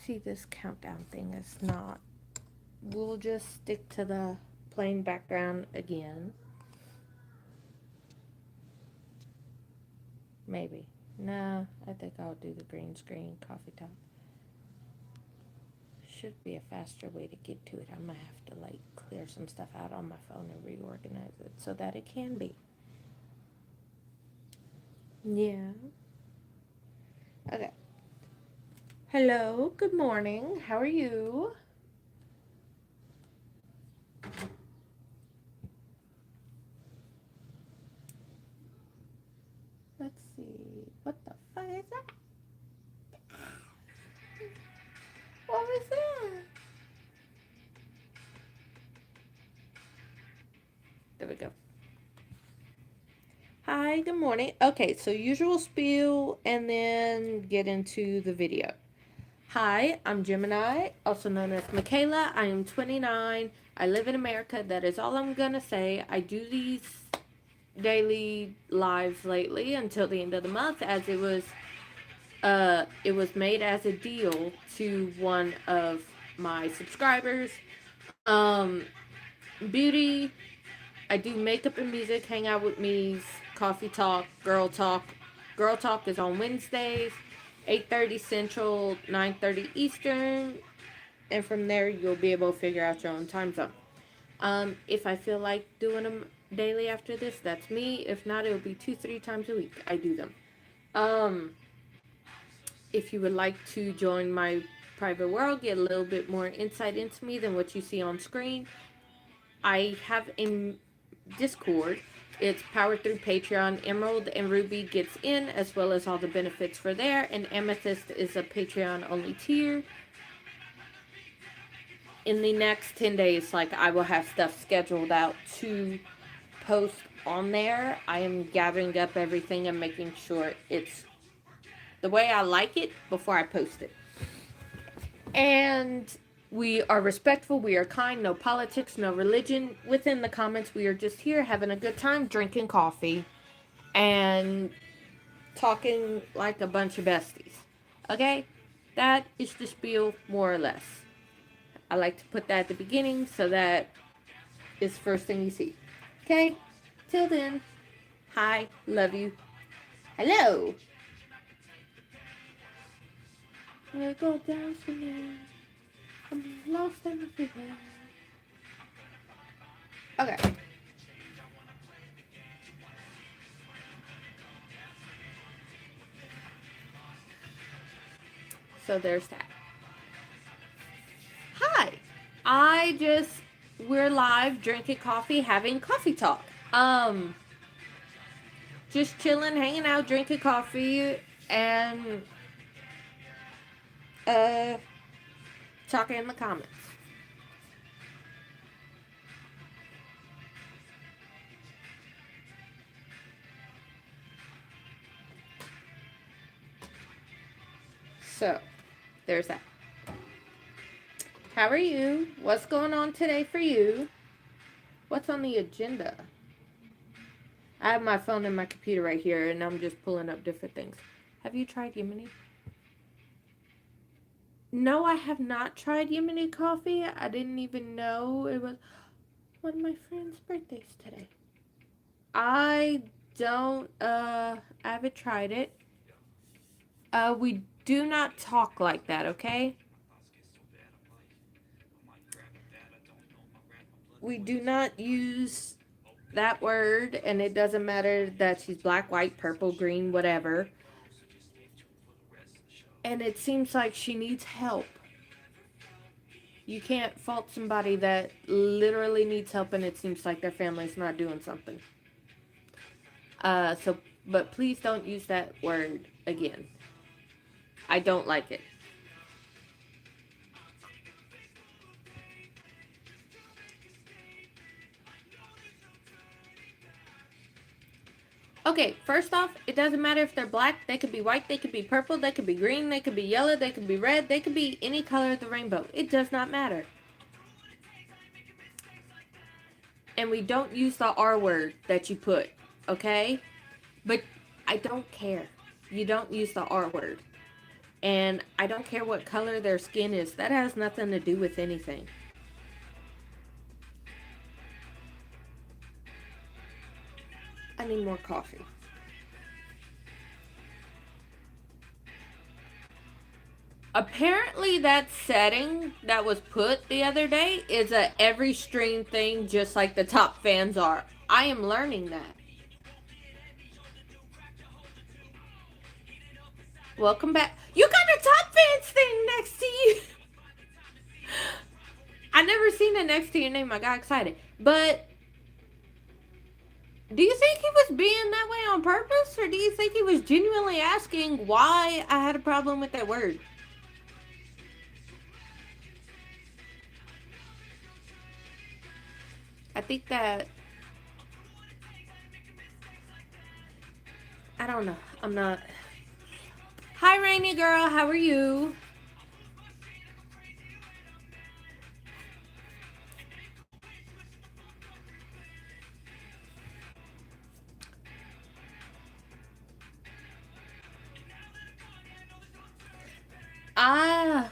See, this countdown thing is not. We'll just stick to the plain background again. Maybe. Nah, I think I'll do the green screen coffee top. Should be a faster way to get to it. I might have to like clear some stuff out on my phone and reorganize it so that it can be. Yeah. Okay. Hello, good morning. How are you? Let's see. What the fuck is that? What was that? There we go. Hi, good morning. Okay, so usual spiel and then get into the video. Hi, I'm Gemini, also known as Michaela. I am 29. I live in America. That is all I'm gonna say. I do these daily lives lately until the end of the month, as it was made as a deal to one of my subscribers. Um, beauty. I do makeup and music. Hang out with me's. Coffee talk. Girl talk. Girl talk is on Wednesdays, 8:30 Central, 9:30 Eastern, and from there you'll be able to figure out your own time zone. If I feel like doing them daily after this, that's me. If not, it'll be 2-3 times a week I do them. Um, if you would like to join my private world, get a little bit more insight into me than what you see on screen, I have a Discord. It's powered through Patreon. Emerald and Ruby gets in, as well as all the benefits for there, and Amethyst is a Patreon only tier. In the next 10 days, like, I will have stuff scheduled out to post on there. I am gathering up everything and making sure it's the way I like it before I post it. And we are respectful, we are kind, no politics, no religion. Within the comments, we are just here having a good time, drinking coffee, and talking like a bunch of besties. Okay? That is the spiel, more or less. I like to put that at the beginning so that it's the first thing you see. Okay? Till then, hi, love you. Hello. I go down for me. I'm lost in the figure. Okay. So there's that. Hi. We're live drinking coffee, having coffee talk. Just chilling, hanging out, drinking coffee, and uh talking in the comments. So, there's that. How are you? What's going on today for you? What's on the agenda? I have my phone and my computer right here, and I'm just pulling up different things. Have you tried Yemeni? No, I have not tried Yemeni coffee. I didn't even know it was one of my friend's birthdays today. I don't, I haven't tried it. We do not talk like that, okay? We do not use that word, and it doesn't matter that she's black, white, purple, green, whatever. And it seems like she needs help. You can't fault somebody that literally needs help and it seems like their family's not doing something. But please don't use that word again. I don't like it. Okay, first off, it doesn't matter if they're black. They could be white, they could be purple, they could be green, they could be yellow, they could be red, they could be any color of the rainbow. It does not matter. And we don't use the R word that you put, okay? But I don't care. You don't use the R word. And I don't care what color their skin is. That has nothing to do with anything. I need more coffee. Apparently that setting that was put the other day is a every stream thing, just like the top fans are. I am learning that. Welcome back. You got a top fans thing next to you. I never seen it next to your name. I got excited. But do you think he was being that way on purpose? Or do you think he was genuinely asking why I had a problem with that word? I think that... I don't know. I'm not... Hi, Rainy girl. How are you? Ah...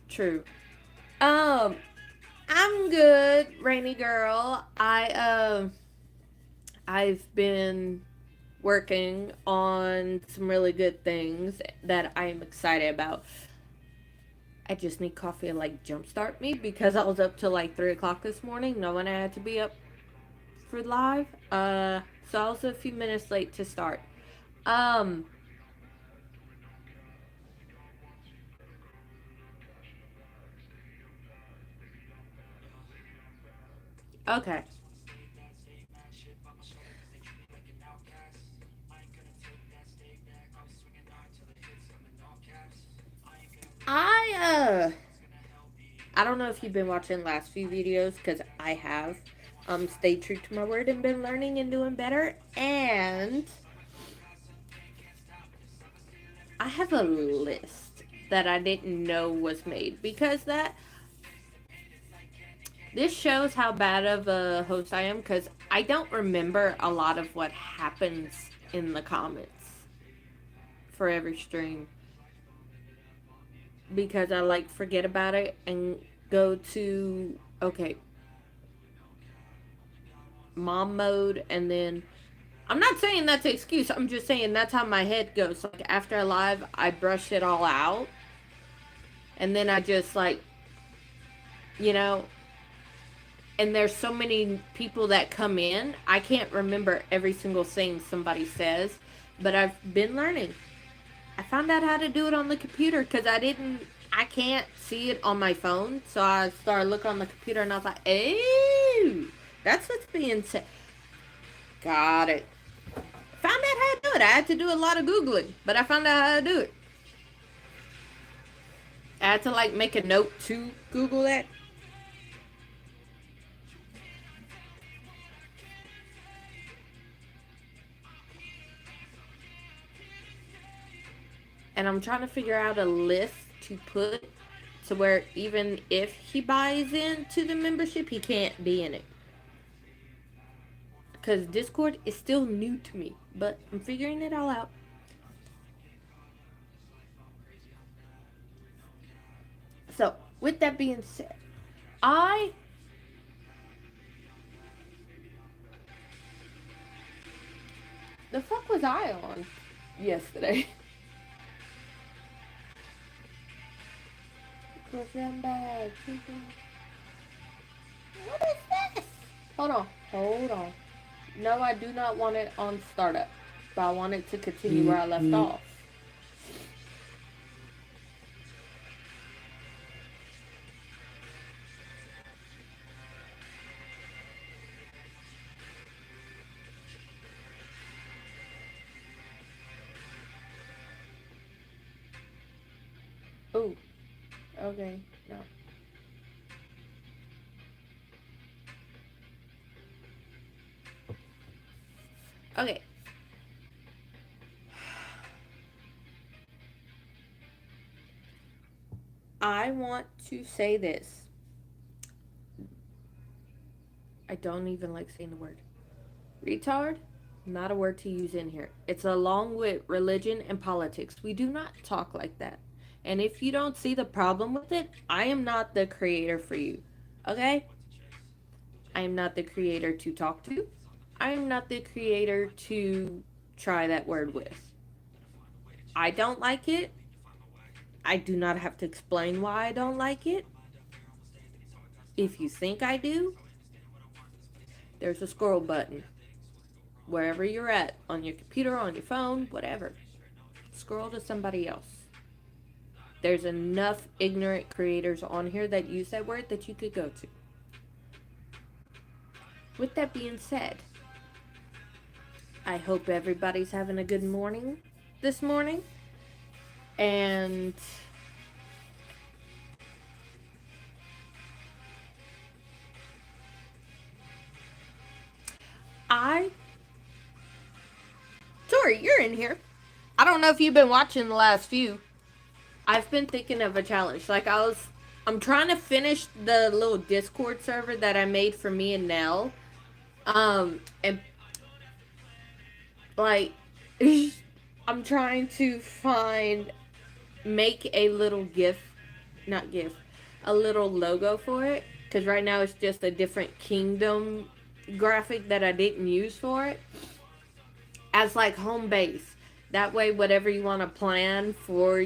True. I'm good, Rainy girl. I've been working on some really good things that I'm excited about. I just need coffee to like jumpstart me because I was up till like 3 o'clock this morning, knowing I had to be up for live. So I was a few minutes late to start. Um, okay. I I don't know if you've been watching the last few videos because I have. Stayed true to my word and been learning and doing better. And I have a list that I didn't know was made because that this shows how bad of a host I am because I don't remember a lot of what happens in the comments for every stream because I like forget about it and go to okay mom mode and then I'm not saying that's an excuse. I'm just saying that's how my head goes. Like after a live, I brush it all out, and then I just like, you know. And there's so many people that come in, I can't remember every single thing somebody says, but I've been learning. I found out how to do it on the computer because I can't see it on my phone. So I started looking on the computer and I was like, oh, that's what's being said. Got it. Found out how to do it. I had to do a lot of Googling, but I found out how to do it. I had to like make a note to Google that. And I'm trying to figure out a list to put to where even if he buys into the membership, he can't be in it. Because Discord is still new to me, but I'm figuring it all out. So, with that being said, I the fuck was I on yesterday? Girlfriend bag. What is this? Hold on. Hold on. No, I do not want it on startup. But I want it to continue where I left off. Ooh. Okay. No. Okay. I want to say this. I don't even like saying the word retard. Not a word to use in here. It's along with religion and politics. We do not talk like that. And if you don't see the problem with it, I am not the creator for you. Okay? I am not the creator to talk to. I am not the creator to try that word with. I don't like it. I do not have to explain why I don't like it. If you think I do, there's a scroll button. Wherever you're at, on your computer, on your phone, whatever. Scroll to somebody else. There's enough ignorant creators on here that use that word that you could go to. With that being said, I hope everybody's having a good morning this morning. And Tori, you're in here. I don't know if you've been watching the last few. I've been thinking of a challenge. I'm trying to finish the little Discord server that I made for me and Nell. And like, I'm trying to make a little a little logo for it. Because right now it's just a different kingdom graphic that I didn't use for it. As like home base. That way, whatever you want to plan for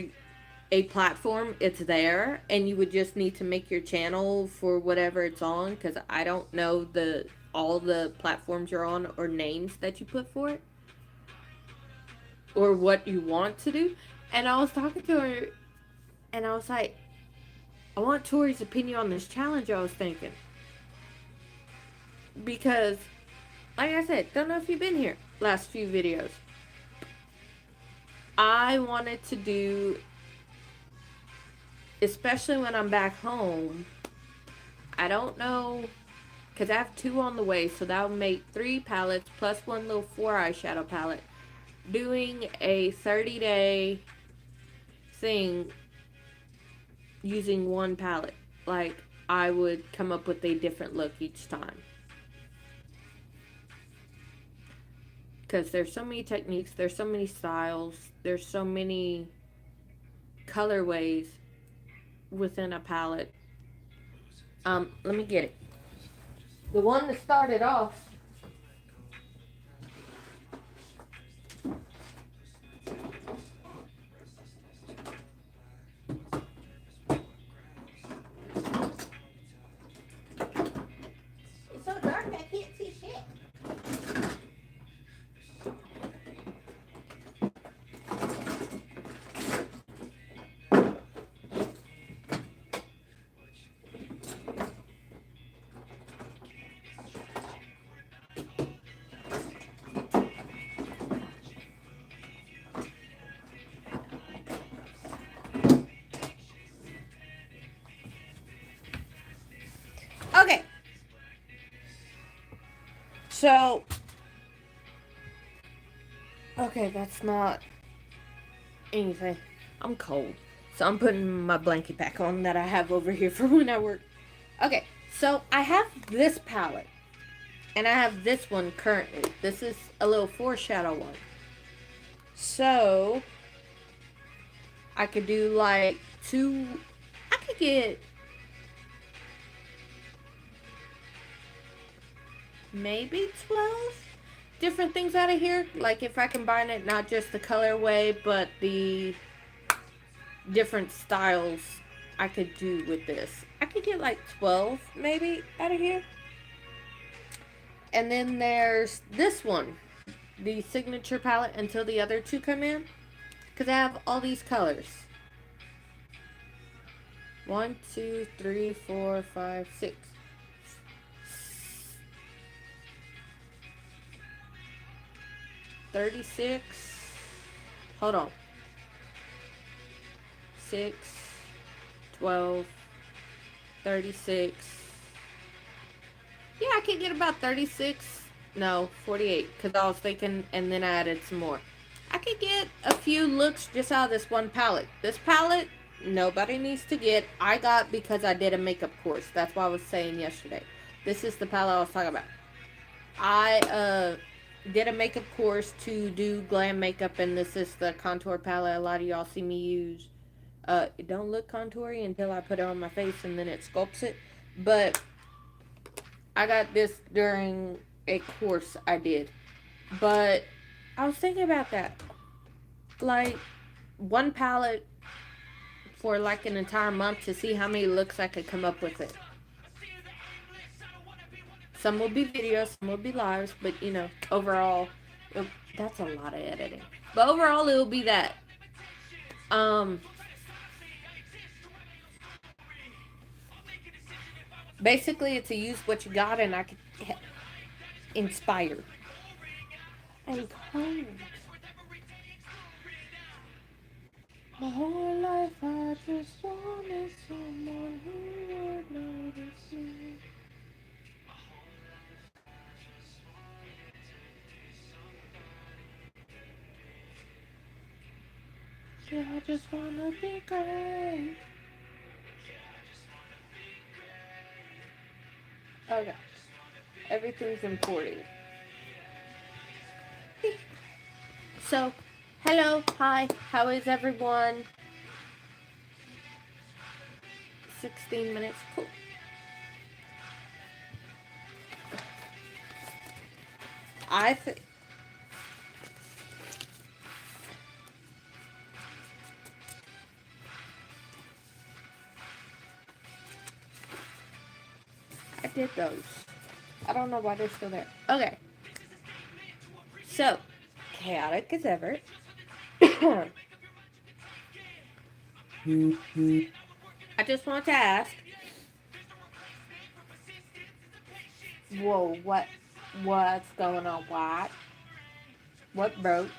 a platform, it's there, and you would just need to make your channel for whatever it's on, because I don't know all the platforms you're on or names that you put for it or what you want to do. And I was talking to her and I was like, I want Tori's opinion on this challenge I was thinking, because like I said, don't know if you've been here last few videos. I wanted to do, especially when I'm back home, I don't know, because I have 2 on the way, so that will make 3 palettes plus 1 little 4 eyeshadow palette. Doing a 30-day thing using 1 palette. Like, I would come up with a different look each time. Because there's so many techniques, there's so many styles, there's so many colorways within a palette. Let me get it. The one that started off, it's so dark I can't see shit. Okay. So, okay, that's not anything. I'm cold. So I'm putting my blanket back on that I have over here for when I work. Okay, so I have this palette. And I have this one currently. This is a little foreshadow one. So, I could do like 2, I could get maybe 12 different things out of here. Like if I combine it, not just the colorway, but the different styles I could do with this. I could get like 12 maybe out of here. And then there's this one, the signature palette, until the other 2 come in. Because I have all these colors. 1, 2, 3, 4, 5, 6. 36. Hold on. 6, 12, 36. Yeah, I could get about 36. No, 48. Because I was thinking, and then I added some more. I could get a few looks just out of this one palette. This palette, nobody needs to get. I got because I did a makeup course. That's what I was saying yesterday. This is the palette I was talking about. did a makeup course to do glam makeup, and this is the contour palette a lot of y'all see me use. It don't look contoury until I put it on my face and then it sculpts it. But I got this during a course I did. But I was thinking about that. Like, one palette for like an entire month to see how many looks I could come up with it. Some will be videos, some will be lives, but you know, overall, that's a lot of editing. But overall, it will be that. Um, Basically, it's a use what you got, and I could inspire. I'm cold. My whole life I just wanted someone who would notice me. Yeah, I just wanna be great. Okay, everything's important. So, hello, hi, how is everyone? 16 minutes, cool. I think I did those. I don't know why they're still there. Okay. So, chaotic as ever. I just want to ask. Whoa, what's going on? What broke?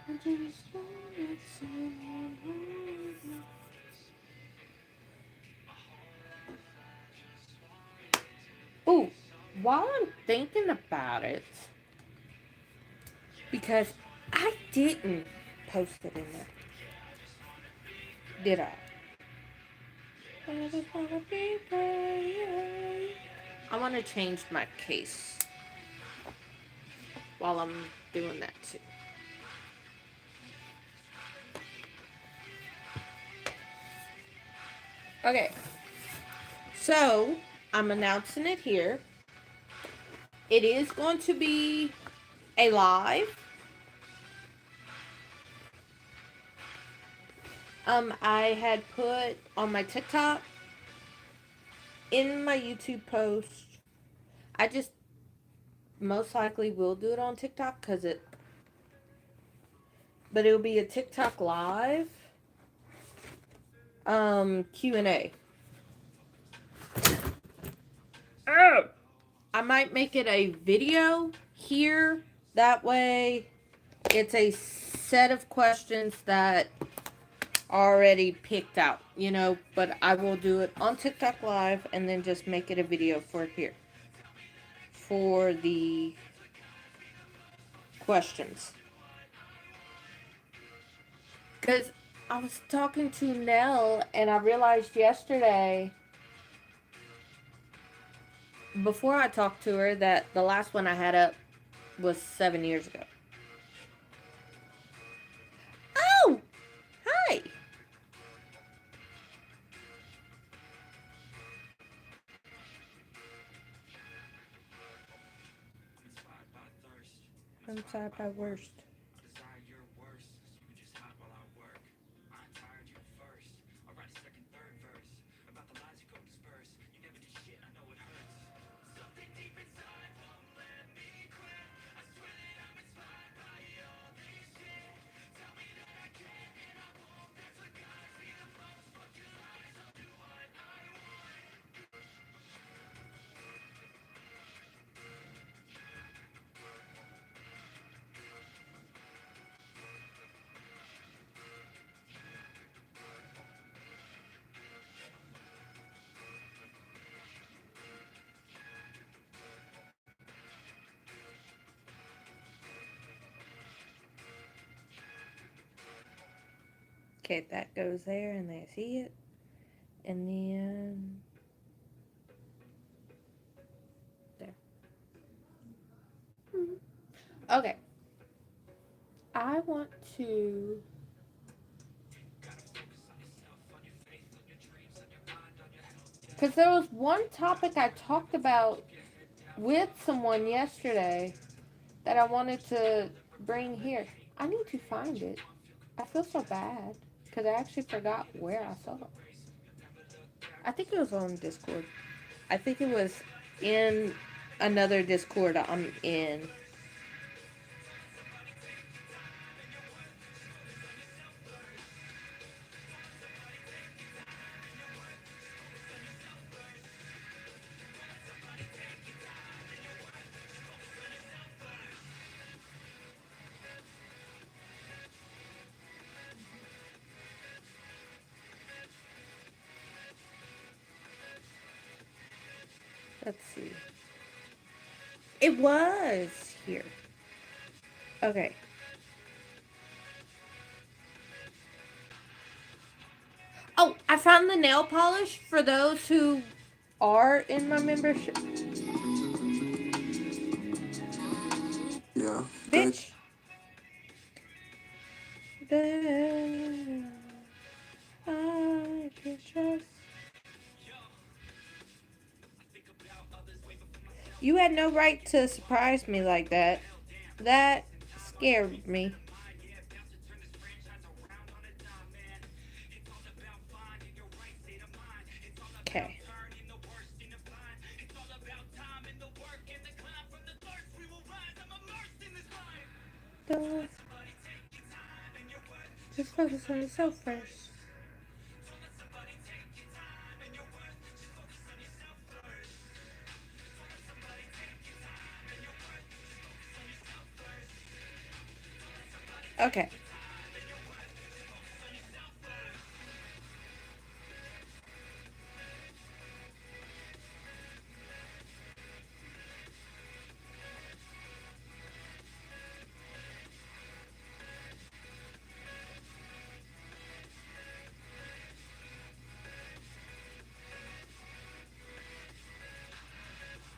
I just wanted someone who would know. Ooh, while I'm thinking about it, because I didn't post it in there, did I? I just wanna be great. I want to change my case while I'm doing that too. Okay, so I'm announcing it here. It is going to be a live. I had put on my TikTok, in my YouTube post. I just most likely will do it on TikTok but it'll be a TikTok live Q&A. Oh, I might make it a video here. That way it's a set of questions that are already picked out, you know, but I will do it on TikTok live and then just make it a video for here for the questions. Because I was talking to Nell and I realized yesterday, before I talked to her, that the last one I had up was 7 years ago. Oh! Hi! I'm sorry by worst. Okay, that goes there and they see it. And then there. Okay. I want to, because there was one topic I talked about with someone yesterday that I wanted to bring here. I need to find it. I feel so bad because I actually forgot where I saw it. I think it was on Discord. I think it was in another Discord I'm in. Let's see. It was here. Okay. Oh, I found the nail polish for those who are in my membership. Yeah. Bitch. I can trust. You had no right to surprise me like that. That scared me. Okay. Don't just focus on yourself first. Okay.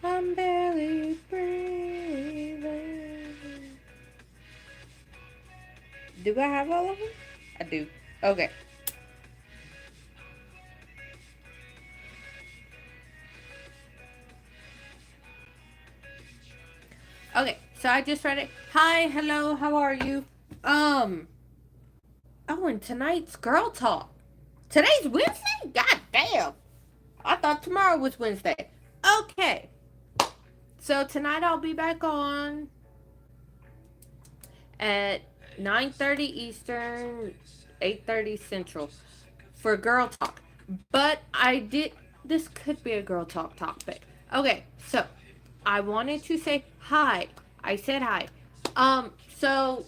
I'm barely breathing. Do I have all of them? I do. Okay. Okay, so I just read it. Hi, hello, how are you? Um, oh, and tonight's girl talk. Today's Wednesday? God damn. I thought tomorrow was Wednesday. Okay, so tonight I'll be back on at 9:30 Eastern, 8:30 Central for girl talk. But I did, this could be a girl talk topic. Okay, so I wanted to say hi. I said hi. So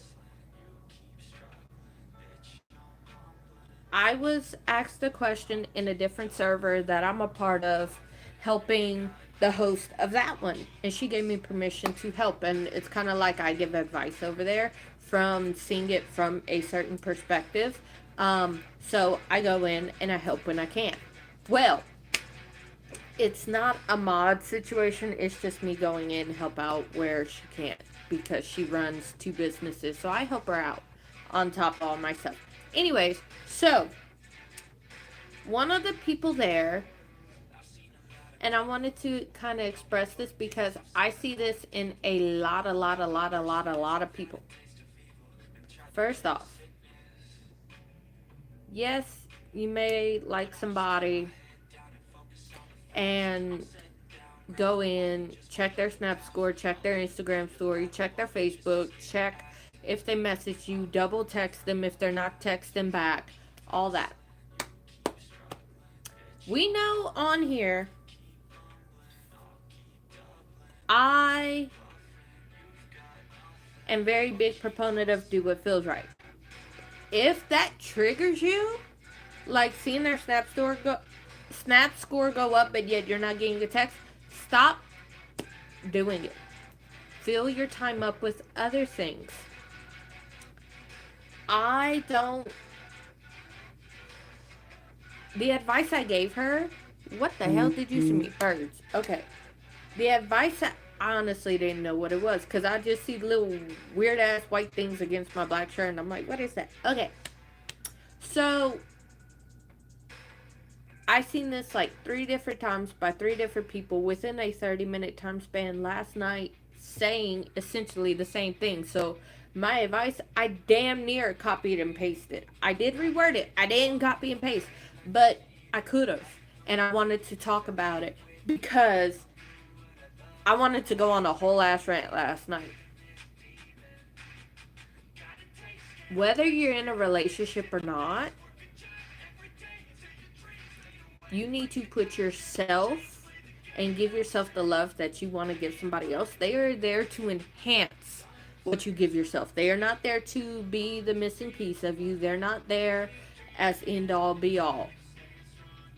I was asked a question in a different server that I'm a part of, helping the host of that one. And she gave me permission to help. And it's kind of like I give advice over there from seeing it from a certain perspective. So I go in and I help when I can. Well, it's not a mod situation. It's just me going in and help out where she can't because she runs two businesses. So I help her out on top of all my stuff. Anyways, so one of the people there, and I wanted to kind of express this because I see this in a lot of people. First off, yes, you may like somebody and go in, check their Snap score, check their Instagram story, check their Facebook, check if they message you, double text them if they're not texting back, all that. We know on here, I am very big proponent of do what feels right. If that triggers you, like seeing their Snap score go up, but yet you're not getting a text, stop doing it. Fill your time up with other things. I don't The advice I gave her, what the hell did you see me? Birds. Okay. The advice, I honestly didn't know what it was because I just see little weird ass white things against my black shirt and I'm like, what is that? Okay. So, I seen this like 3 different times by 3 different people within a 30-minute time span last night saying essentially the same thing. So, my advice, I damn near copied and pasted. I did reword it. I didn't copy and paste, but I could have. And I wanted to talk about it because I wanted to go on a whole ass rant last night. Whether you're in a relationship or not, you need to put yourself and give yourself the love that you want to give somebody else. They are there to enhance what you give yourself. They are not there to be the missing piece of you. They're not there as end all be all.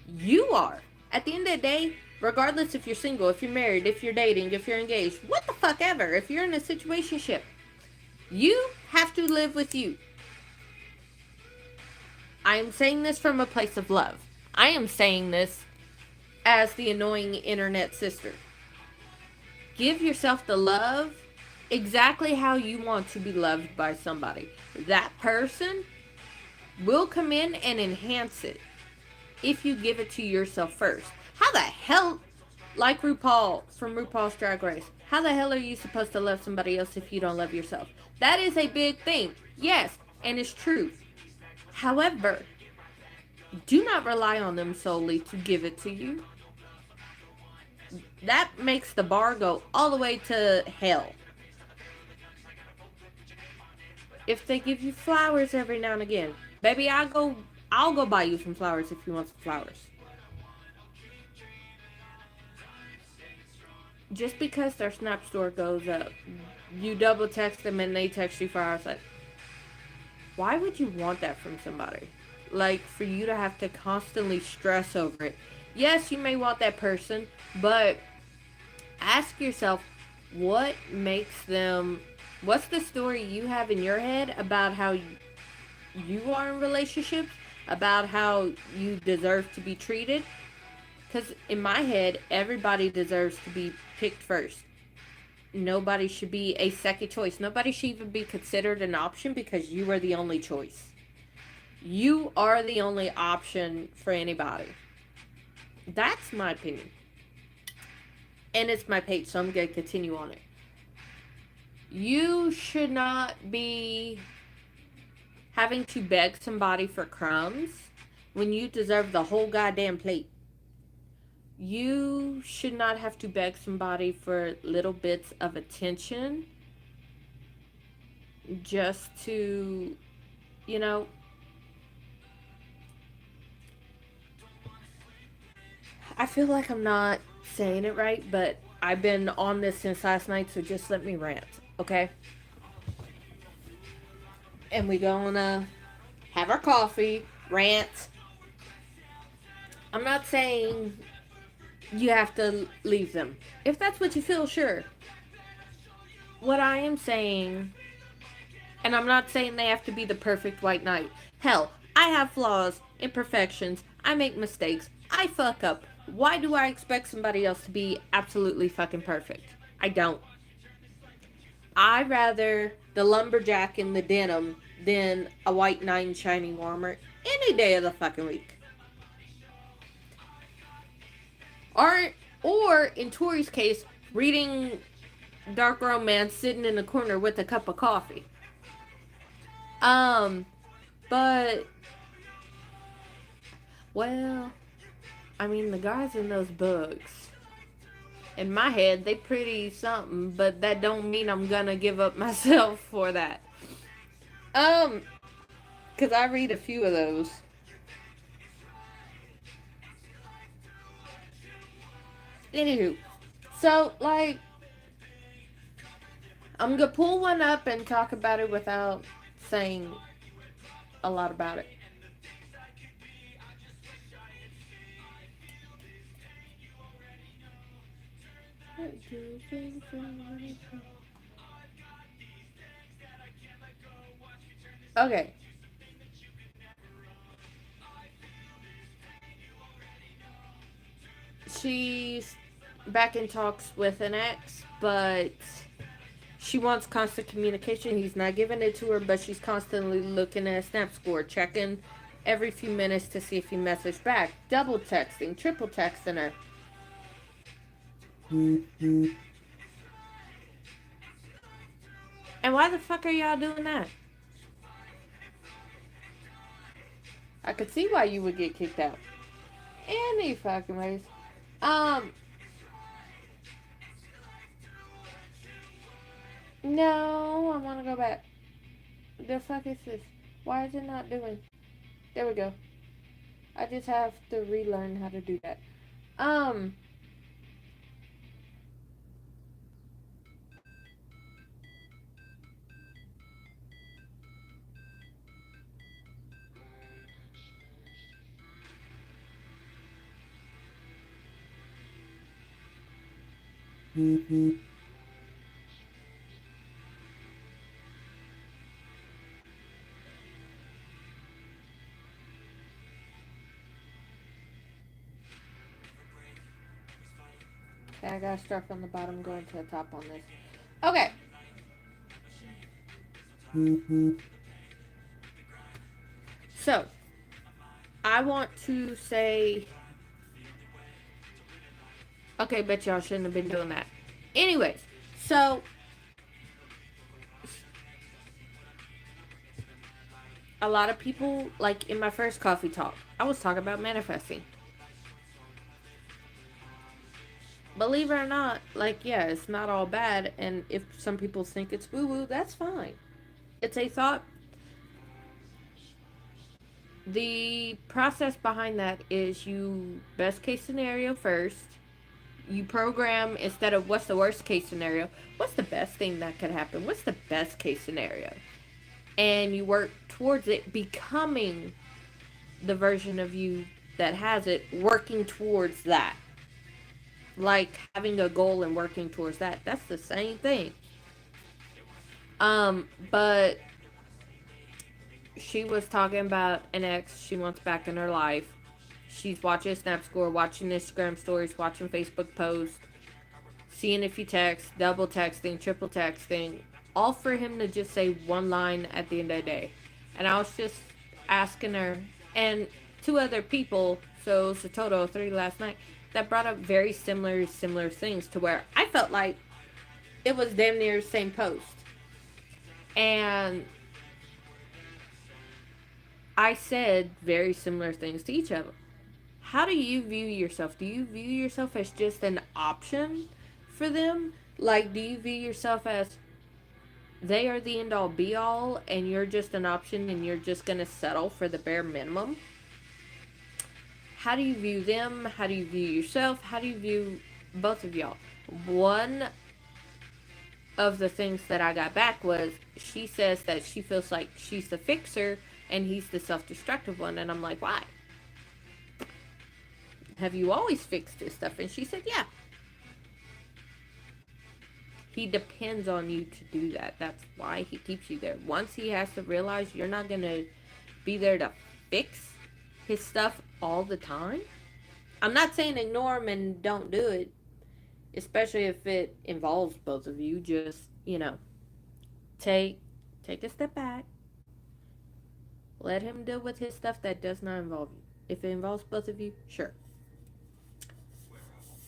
You are. At the end of the day, regardless if you're single, if you're married, if you're dating, if you're engaged, what the fuck ever, if you're in a situationship, you have to live with you. I am saying this from a place of love. I am saying this as the annoying internet sister. Give yourself the love exactly how you want to be loved by somebody. That person will come in and enhance it if you give it to yourself first. How the hell, like RuPaul from RuPaul's Drag Race, how the hell are you supposed to love somebody else if you don't love yourself? That is a big thing. Yes, and it's true. However, do not rely on them solely to give it to you. That makes the bar go all the way to hell. If they give you flowers every now and again, baby, I'll go buy you some flowers if you want some flowers. Just because their Snap store goes up, you double text them and they text you for hours. Like, why would you want that from somebody? Like, for you to have to constantly stress over it. Yes, you may want that person, but ask yourself, what makes them, what's the story you have in your head about how you are in relationships, about how you deserve to be treated? Because in my head, everybody deserves to be picked first. Nobody should be a second choice. Nobody should even be considered an option because you are the only choice. You are the only option for anybody. That's my opinion. And it's my page, so I'm going to continue on it. You should not be having to beg somebody for crumbs when you deserve the whole goddamn plate. You should not have to beg somebody for little bits of attention just to, you know, I feel like I'm not saying it right, but I've been on this since last night, so just let me rant, okay? And we gonna have our coffee, rant. I'm not saying you have to leave them. If that's what you feel, sure. What I am saying, and I'm not saying they have to be the perfect white knight. Hell, I have flaws, imperfections, I make mistakes, I fuck up. Why do I expect somebody else to be absolutely fucking perfect? I don't. I'd rather the lumberjack in the denim than a white knight in shining armor any day of the fucking week. Or in Tori's case, reading dark romance sitting in the corner with a cup of coffee. But well, I mean the guys in those books, in my head, they pretty something, but that don't mean I'm gonna give up myself for that. Cause I read a few of those. Anywho, so like, I'm gonna pull one up and talk about it without saying a lot about it. Okay. she's back in talks with an ex, but she wants constant communication. He's not giving it to her, but she's constantly looking at his snap score, checking every few minutes to see if he messaged back, double texting, triple texting her. And why the fuck are y'all doing that? I could see why you would get kicked out. Any fucking ways. No, I want to go back. The fuck is this? Why is it not doing? There we go. I just have to relearn how to do that. Okay, I gotta start from the bottom, going to the top on this. Okay. So, I want to say... Okay, bet y'all shouldn't have been doing that. Anyways, so... A lot of people, like in my first coffee talk, I was talking about manifesting. Believe it or not, like, yeah, it's not all bad, and if some people think it's woo-woo, that's fine. It's a thought. The process behind that is you, best case scenario first, you program, instead of what's the worst case scenario, what's the best thing that could happen, what's the best case scenario, and you work towards it becoming the version of you that has it, working towards that. Like having a goal and working towards that. That's the same thing. But she was talking about an ex she wants back in her life. She's watching Snap Score, watching Instagram stories, watching Facebook posts, seeing if he texts, double texting, triple texting, all for him to just say one line at the end of the day. And I was just asking her, and two other people, so it's a total of 3 last night, that brought up very similar things to where I felt like it was damn near the same post. And I said very similar things to each of them. How do you view yourself? Do you view yourself as just an option for them? Like, do you view yourself as they are the end all be all and you're just an option and you're just going to settle for the bare minimum? How do you view them? How do you view yourself? How do you view both of y'all? One of the things that I got back was she says that she feels like she's the fixer and he's the self-destructive one. And I'm like, why? Have you always fixed this stuff? And she said, yeah. He depends on you to do that. That's why he keeps you there. Once he has to realize you're not going to be there to fix his stuff all the time. I'm not saying ignore him and don't do it, especially if it involves both of you. Just, take a step back. Let him deal with his stuff that does not involve you. If it involves both of you, sure.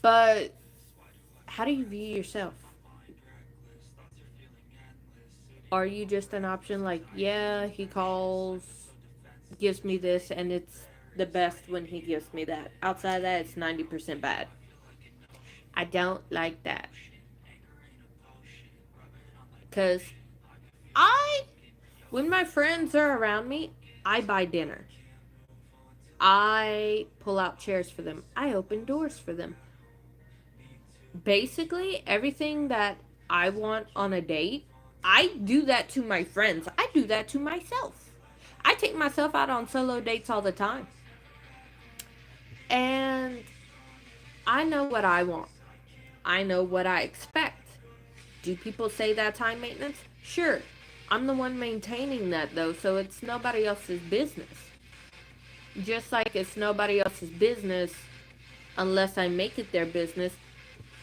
But how do you view yourself? Are you just an option like, yeah, he calls, gives me this, and it's the best when he gives me that. Outside of that, it's 90% bad. I don't like that. Because when my friends are around me, I buy dinner. I pull out chairs for them. I open doors for them. Basically, everything that I want on a date, I do that to my friends. I do that to myself. I take myself out on solo dates all the time. And I know what I want. I know what I expect. Do people say that's high maintenance? Sure. I'm the one maintaining that though, so it's nobody else's business. Just like it's nobody else's business unless I make it their business.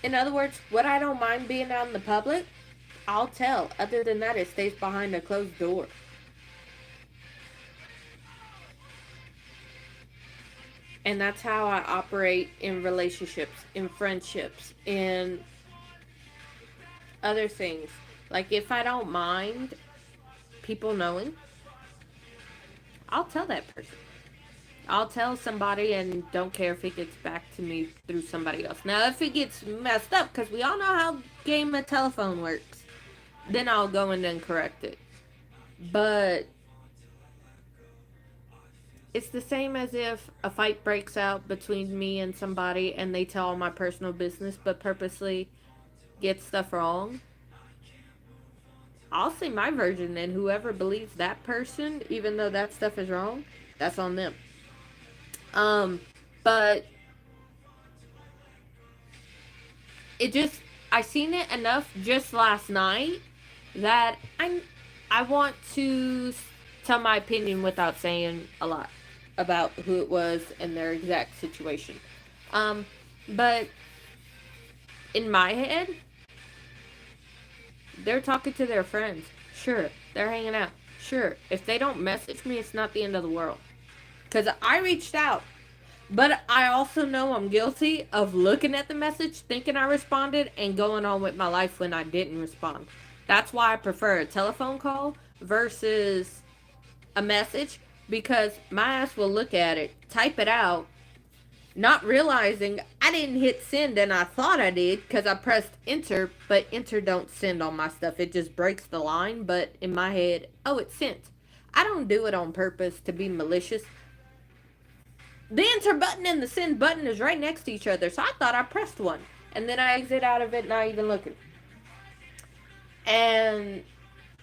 In other words, what I don't mind being out in the public, I'll tell. Other than that, it stays behind a closed door. And that's how I operate in relationships, in friendships, in other things. Like, if I don't mind people knowing, I'll tell that person. I'll tell somebody and don't care if it gets back to me through somebody else. Now, if it gets messed up, because we all know how game of telephone works, then I'll go in and correct it. But it's the same as if a fight breaks out between me and somebody and they tell all my personal business but purposely get stuff wrong. I'll say my version, and whoever believes that person, even though that stuff is wrong, that's on them. But it just, I seen it enough just last night that I want to tell my opinion without saying a lot about who it was and their exact situation. But in my head, they're talking to their friends. Sure, they're hanging out. Sure, if they don't message me, it's not the end of the world. Because I reached out. But I also know I'm guilty of looking at the message, thinking I responded, and going on with my life when I didn't respond. That's why I prefer a telephone call versus a message, because my ass will look at it, type it out, not realizing I didn't hit send and I thought I did because I pressed enter, but enter don't send on my stuff. It just breaks the line, but in my head, oh, it's sent. I don't do it on purpose to be malicious. The enter button and the send button is right next to each other, so I thought I pressed one. And then I exit out of it, not even looking. And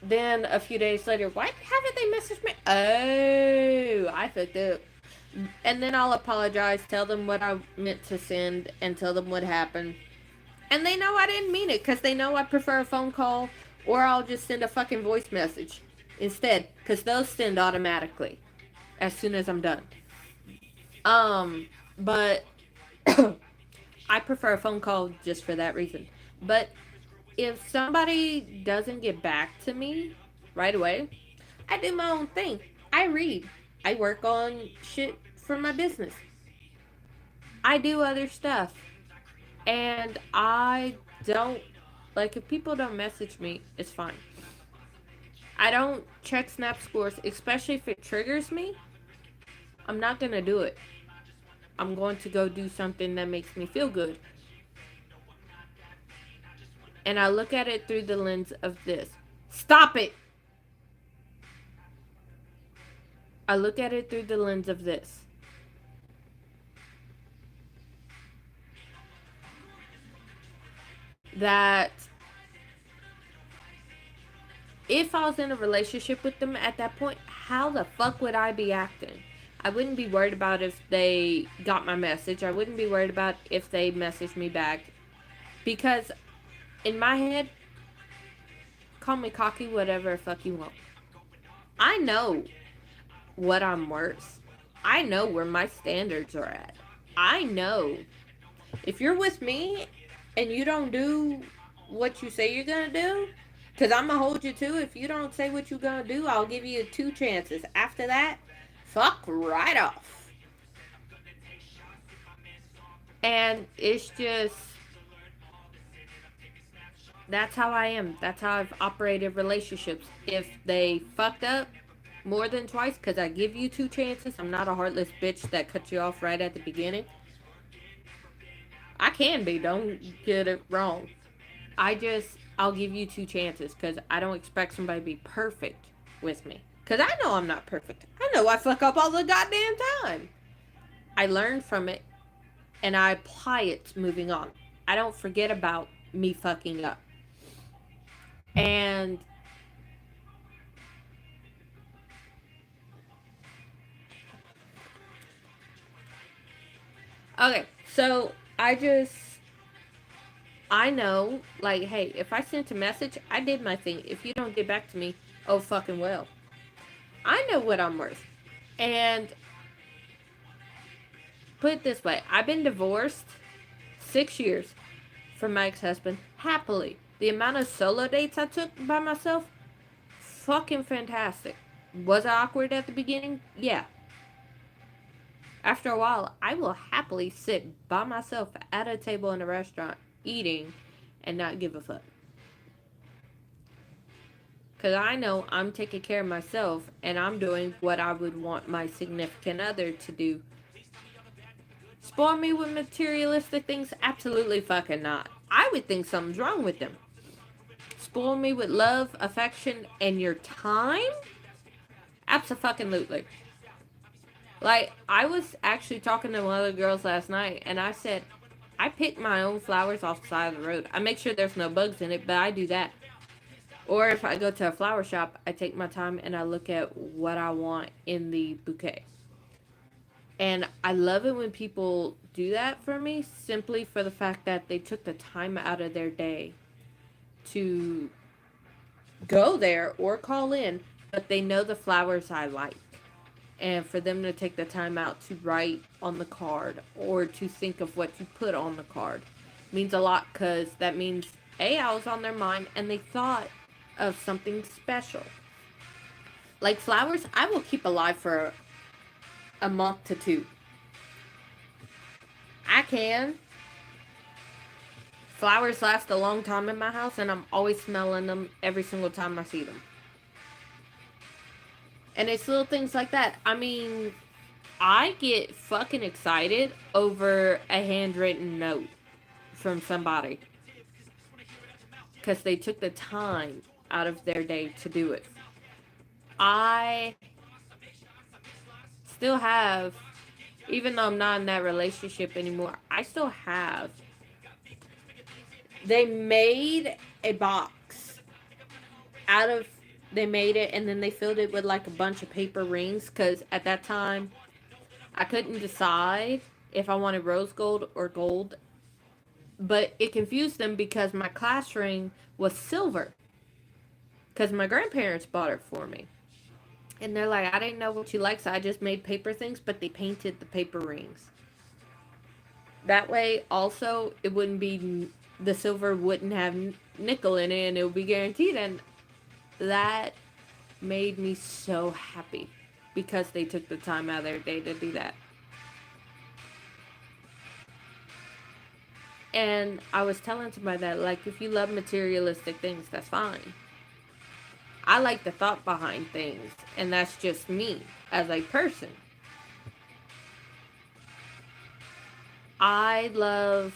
then a few days later, why haven't they messaged me? Oh, I fucked up. And then I'll apologize, tell them what I meant to send, and tell them what happened. And they know I didn't mean it, because they know I prefer a phone call, or I'll just send a fucking voice message instead, because those send automatically as soon as I'm done. But I prefer a phone call just for that reason. But if somebody doesn't get back to me right away, I do my own thing. I read. I work on shit for my business. I do other stuff. And I don't, like, if people don't message me, it's fine. I don't check Snap scores, especially if it triggers me. I'm not going to do it. I'm going to go do something that makes me feel good. And I look at it through the lens of this. Stop it! I look at it through the lens of this. That if I was in a relationship with them at that point, how the fuck would I be acting? I wouldn't be worried about if they got my message. I wouldn't be worried about if they messaged me back. Because in my head, call me cocky, whatever the fuck you want. I know what I'm worth. I know where my standards are at. I know. If you're with me and you don't do what you say you're gonna do, because I'm gonna hold you to, if you don't say what you're gonna do, I'll give you 2 chances. After that, fuck right off. And it's just, that's how I am. That's how I've operated relationships. If they fucked up more than twice, because I give you 2 chances, I'm not a heartless bitch that cut you off right at the beginning. I can be, don't get it wrong. I'll give you 2 chances, because I don't expect somebody to be perfect with me. Because I know I'm not perfect. I know I fuck up all the goddamn time. I learn from it, and I apply it moving on. I don't forget about me fucking up. And okay, so I know, like, hey, if I sent a message, I did my thing. If you don't get back to me, oh fucking well. I know what I'm worth. And put it this way. I've been divorced 6 years from my ex-husband, happily. The amount of solo dates I took by myself, fucking fantastic. Was it awkward at the beginning? Yeah. After a while, I will happily sit by myself at a table in a restaurant, eating, and not give a fuck. Because I know I'm taking care of myself, and I'm doing what I would want my significant other to do. Spoil me with materialistic things? Absolutely fucking not. I would think something's wrong with them. Spoil me with love, affection, and your time? Abso-fucking-lutely. Like, I was actually talking to one of the girls last night, and I said, I pick my own flowers off the side of the road. I make sure there's no bugs in it, but I do that. Or if I go to a flower shop, I take my time and I look at what I want in the bouquet. And I love it when people do that for me, simply for the fact that they took the time out of their day to go there or call in, but they know the flowers I like. And for them to take the time out to write on the card or to think of what to put on the card means a lot, because that means, A, I was on their mind and they thought of something special. Like flowers, I will keep alive for a month to 2. I can. Flowers last a long time in my house, and I'm always smelling them every single time I see them. And it's little things like that. I mean, I get fucking excited over a handwritten note from somebody, because they took the time out of their day to do it. I still have, even though I'm not in that relationship anymore, I still have. They made a box out of, they made it and then they filled it with like a bunch of paper rings, because at that time I couldn't decide if I wanted rose gold or gold. But it confused them because my class ring was silver, because my grandparents bought it for me. And they're like, I didn't know what you like, so I just made paper things, but they painted the paper rings. That way, also, it wouldn't be, the silver wouldn't have nickel in it, and it would be guaranteed. And that made me so happy, because they took the time out of their day to do that. And I was telling somebody that, like, if you love materialistic things, that's fine. I like the thought behind things, and that's just me as a person. I love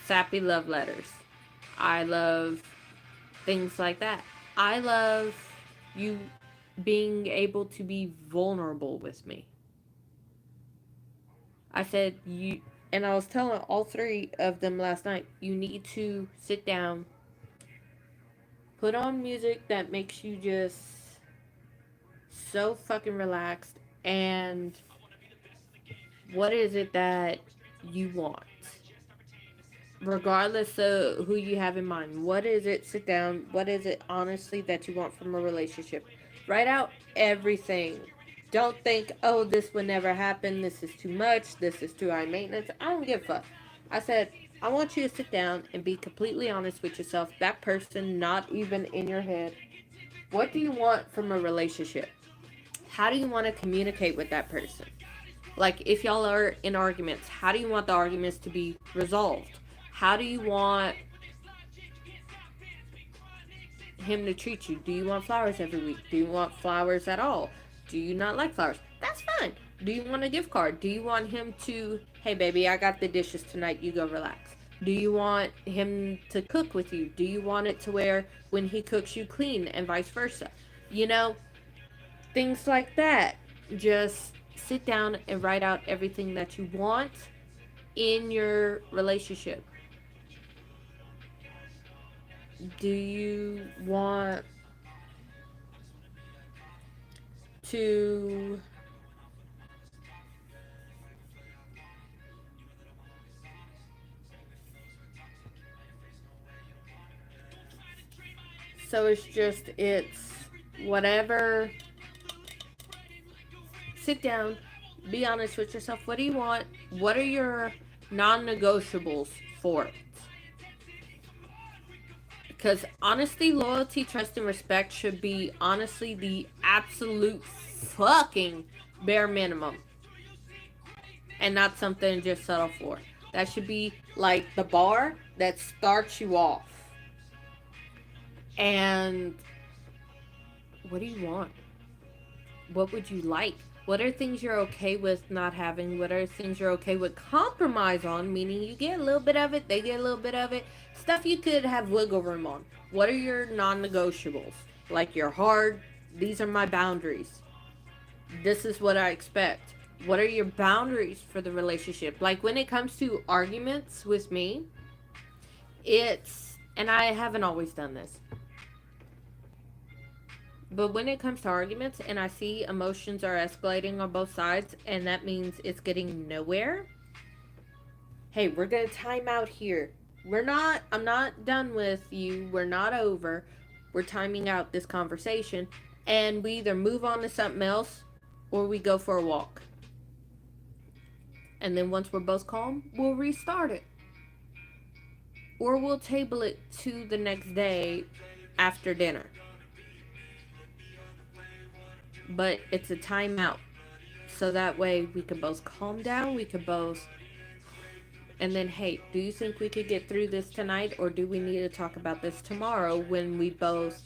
sappy love letters. I love things like that. I love you being able to be vulnerable with me. I said, you, and I was telling all 3 of them last night, you need to sit down, put on music that makes you just so fucking relaxed, and what is it that you want? Regardless of who you have in mind, what is it? Sit down. What is it, honestly, that you want from a relationship? Write out everything. Don't think, oh, this would never happen. This is too much. This is too high maintenance. I don't give a fuck. I said, I want you to sit down and be completely honest with yourself. That person, not even in your head. What do you want from a relationship? How do you want to communicate with that person? Like, if y'all are in arguments, how do you want the arguments to be resolved? How do you want him to treat you? Do you want flowers every week? Do you want flowers at all? Do you not like flowers? That's fine. Do you want a gift card? Do you want him to, hey baby, I got the dishes tonight, you go relax? Do you want him to cook with you? Do you want it to where when he cooks you clean, and vice versa? You know, things like that. Just sit down and write out everything that you want in your relationship. Do you want to so it's whatever. Sit down, Be honest with yourself. What do you want? What are your non-negotiables for it? Because honesty, loyalty, trust, and respect should be honestly the absolute fucking bare minimum. And not something to just settle for. That should be like the bar that starts you off. And what do you want? What would you like? What are things you're okay with not having? What are things you're okay with compromise on? Meaning you get a little bit of it, they get a little bit of it. Stuff you could have wiggle room on. What are your non-negotiables? Like your hard, these are my boundaries. This is what I expect. What are your boundaries for the relationship? Like when it comes to arguments with me, and I haven't always done this, but when it comes to arguments and I see emotions are escalating on both sides and that means it's getting nowhere, hey, we're going to time out here. I'm not done with you. We're not over. We're timing out this conversation and we either move on to something else or we go for a walk. And then once we're both calm, we'll restart it. Or we'll table it to the next day after dinner. But it's a timeout. So that way we can both calm down, we can both, and then, hey, do you think we could get through this tonight, or do we need to talk about this tomorrow when we both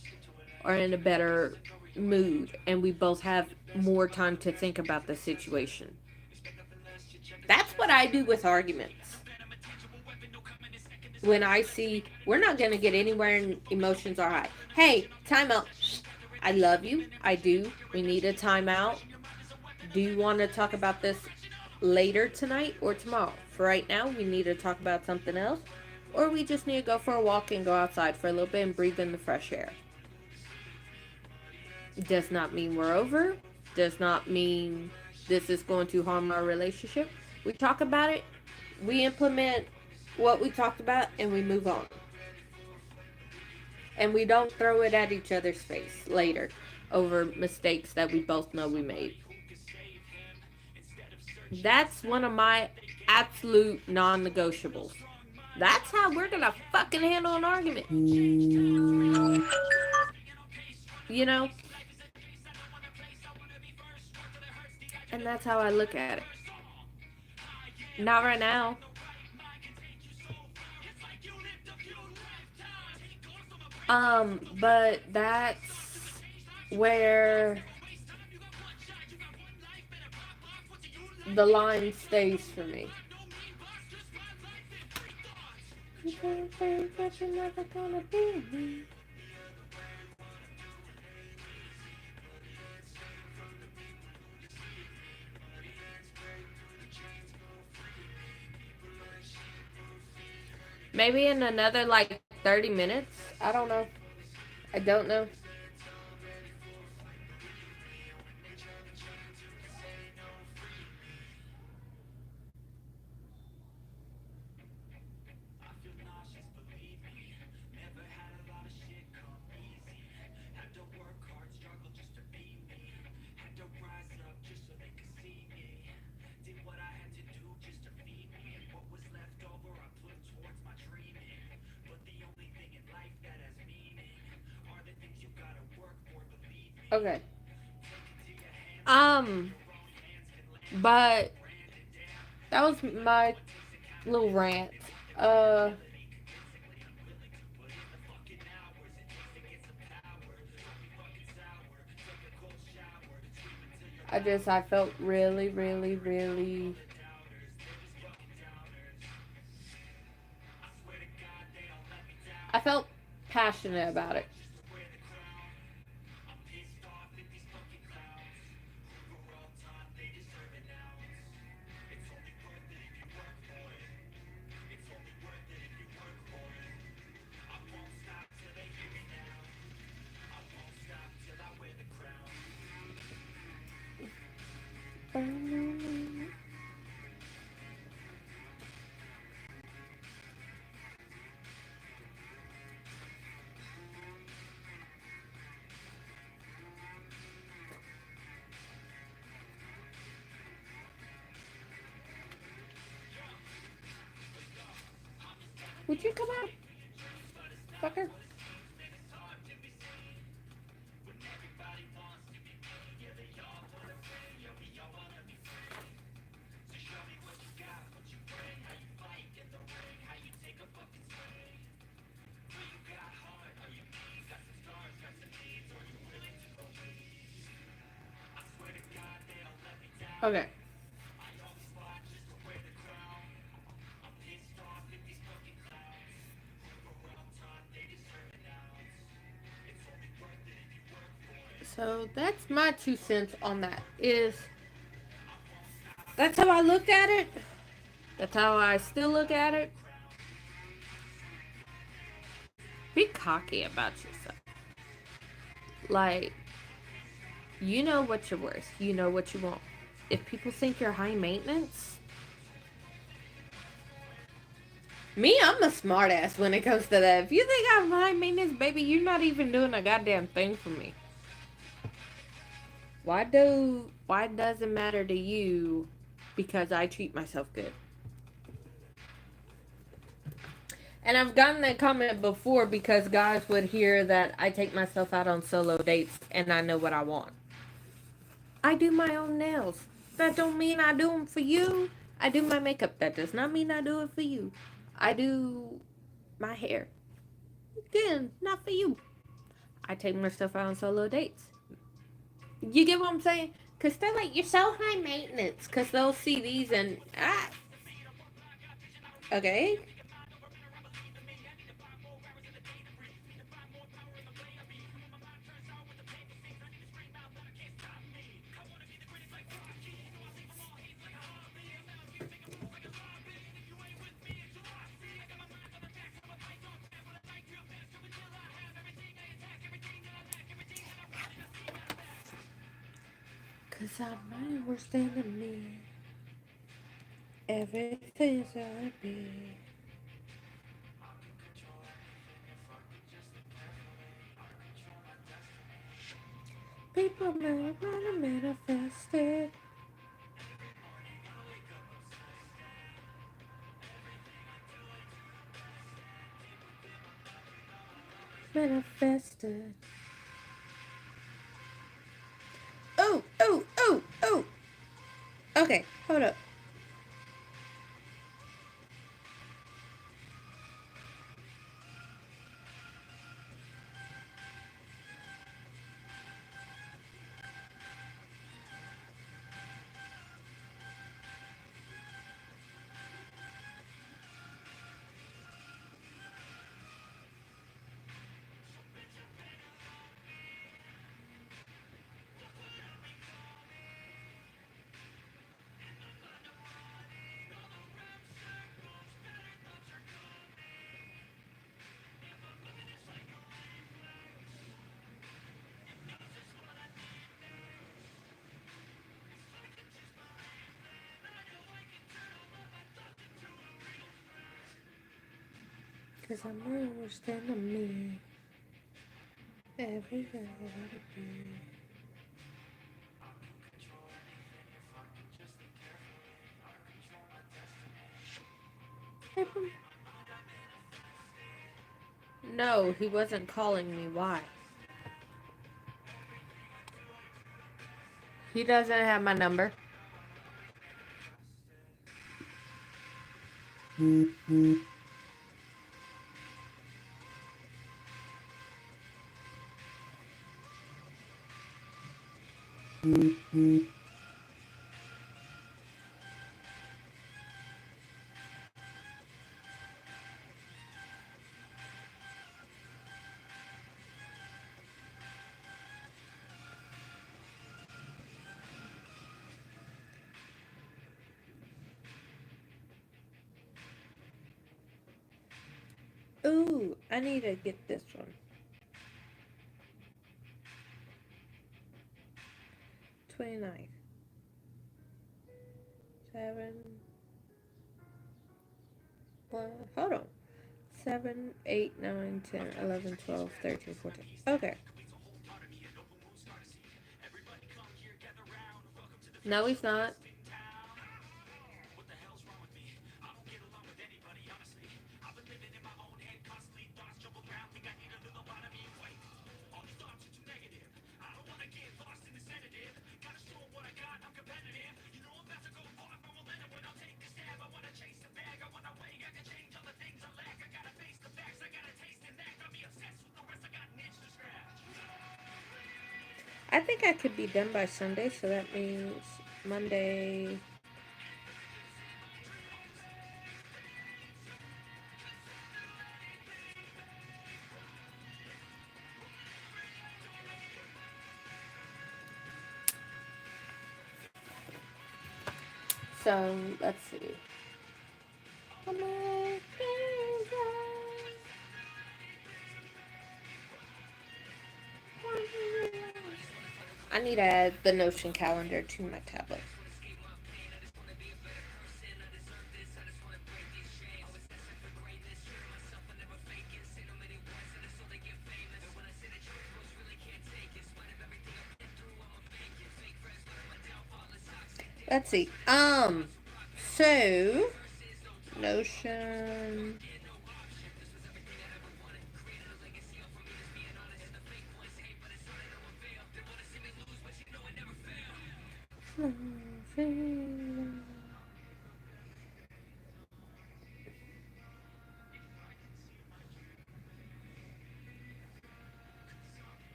are in a better mood and we both have more time to think about the situation? That's what I do with arguments. When I see we're not going to get anywhere and emotions are high. Hey, timeout. I love you. I do. We need a timeout. Do you want to talk about this later tonight or tomorrow? For right now, we need to talk about something else. Or we just need to go for a walk and go outside for a little bit and breathe in the fresh air. Does not mean we're over. Does not mean this is going to harm our relationship. We talk about it. We implement what we talked about and we move on. And we don't throw it at each other's face later over mistakes that we both know we made. That's one of my absolute non-negotiables. That's how we're gonna fucking handle an argument. You know? And that's how I look at it. Not right now. But that's where the line stays for me. You can't think that you're never gonna be me. Maybe in another like 30 minutes. I don't know. I don't know. Okay. But that was my little rant. Uh, I felt really, really, really. I felt passionate about it. Would you come out, fucker? Okay. So that's my 2 cents on that. That's how I looked at it. That's how I still look at it. Be cocky about yourself. Like, you know what you're worth. You know what you want. If people think you're high maintenance, me, I'm a smartass when it comes to that. If you think I'm high maintenance, baby, you're not even doing a goddamn thing for me. Why does it matter to you because I treat myself good? And I've gotten that comment before because guys would hear that I take myself out on solo dates and I know what I want. I do my own nails. That don't mean I do them for you. I do my makeup. That does not mean I do it for you. I do my hair. Again, not for you. I take myself out on solo dates. You get what I'm saying? Because they're like, you're so high maintenance. Because they'll see these and, okay. Cause I'm worse than me. Everything's gonna be. People manifest it. Manifested. Oh, oh, oh, oh. Okay, hold up. Cause I'm worse than me. Everything gonna be. No, he wasn't calling me. Why? He doesn't have my number. Ooh, I need to get this one. 29. 7. Hold on. 7, 8, 9, 10, 11, 12, 13, 14. Okay. No, he's not. I think I could be done by Sunday, so that means Monday. So let's see. I need to add the Notion calendar to my tablet. Let's see. So Notion.